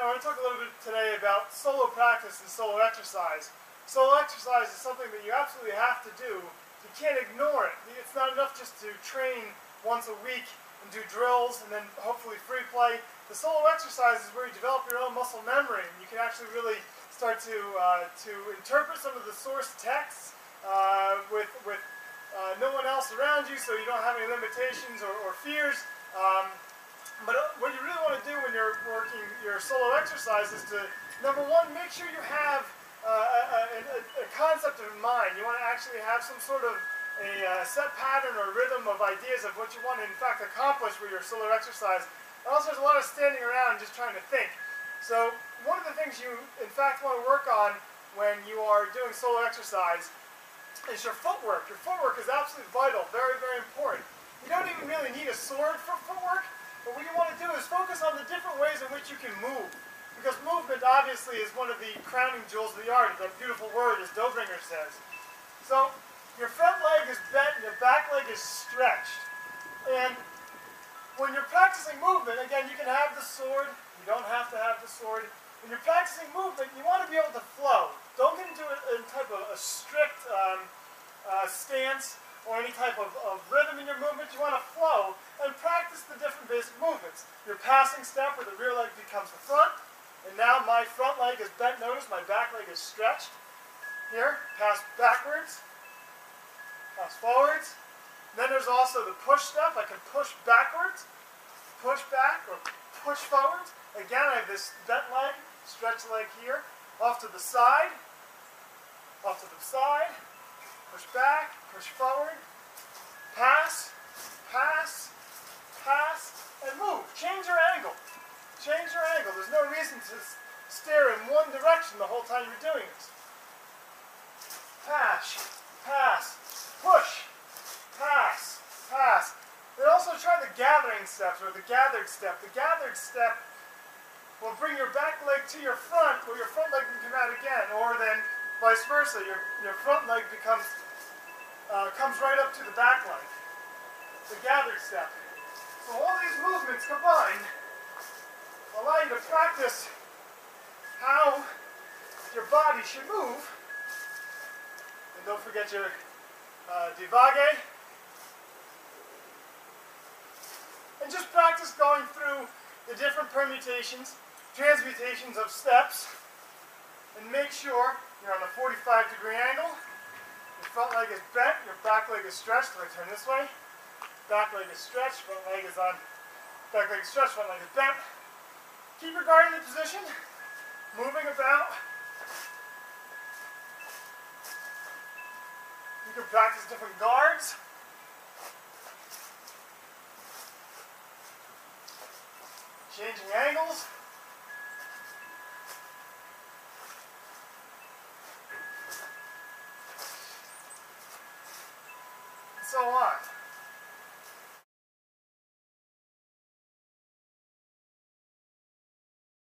I want to talk a little bit today about solo practice and solo exercise. Solo exercise is something that you absolutely have to do. You can't ignore it. It's not enough just to train once a week and do drills and then hopefully free play. The solo exercise is where you develop your own muscle memory, and you can actually really start to interpret some of the source texts with no one else around you, so you don't have any limitations or fears. But what you really want to do when you're working your solo exercise is to, number one, make sure you have a concept in mind. You want to actually have some sort of a set pattern or rhythm of ideas of what you want to, in fact, accomplish with your solo exercise. And also, there's a lot of standing around just trying to think. So one of the things you, in fact, want to work on when you are doing solo exercise is your footwork. Your footwork is absolutely vital, very, very important. You don't even really need a sword for footwork. But what you want to do is focus on the different ways in which you can move. Because movement, obviously, is one of the crowning jewels of the art, that beautiful word, as Dobringer says. So, your front leg is bent and your back leg is stretched. And when you're practicing movement, again, you can have the sword, you don't have to have the sword. When you're practicing movement, you want to be able to flow. Don't get into a type of a strict stance or any type of rhythm in your movement. You want to flow and practice the different basic movements. Your passing step where the rear leg becomes the front, and now my front leg is bent. Notice my back leg is stretched. Here, pass backwards, pass forwards. Then there's also the push step. I can push backwards, push back, or push forwards. Again, I have this bent leg, stretched leg here, off to the side, push back, push forward, pass, pass, pass, and move. Change your angle. Change your angle. There's no reason to stare in one direction the whole time you're doing this. Pass, pass, push, pass, pass. Then also try the gathering steps, or the gathered step. The gathered step will bring your back leg to your front, where your front leg can come out again, or then vice versa. Your front leg comes right up to the back leg. The gathered step. So all these movements combined allow you to practice how your body should move. And don't forget your divague. And just practice going through the different permutations, transmutations of steps, and make sure you're on a 45-degree angle. Your front leg is bent, your back leg is stretched. Let me turn this way. Back leg is stretched, front leg is on. Back leg is stretched, front leg is bent. Keep your guard in the position, moving about. You can practice different guards. Changing angles. And so on.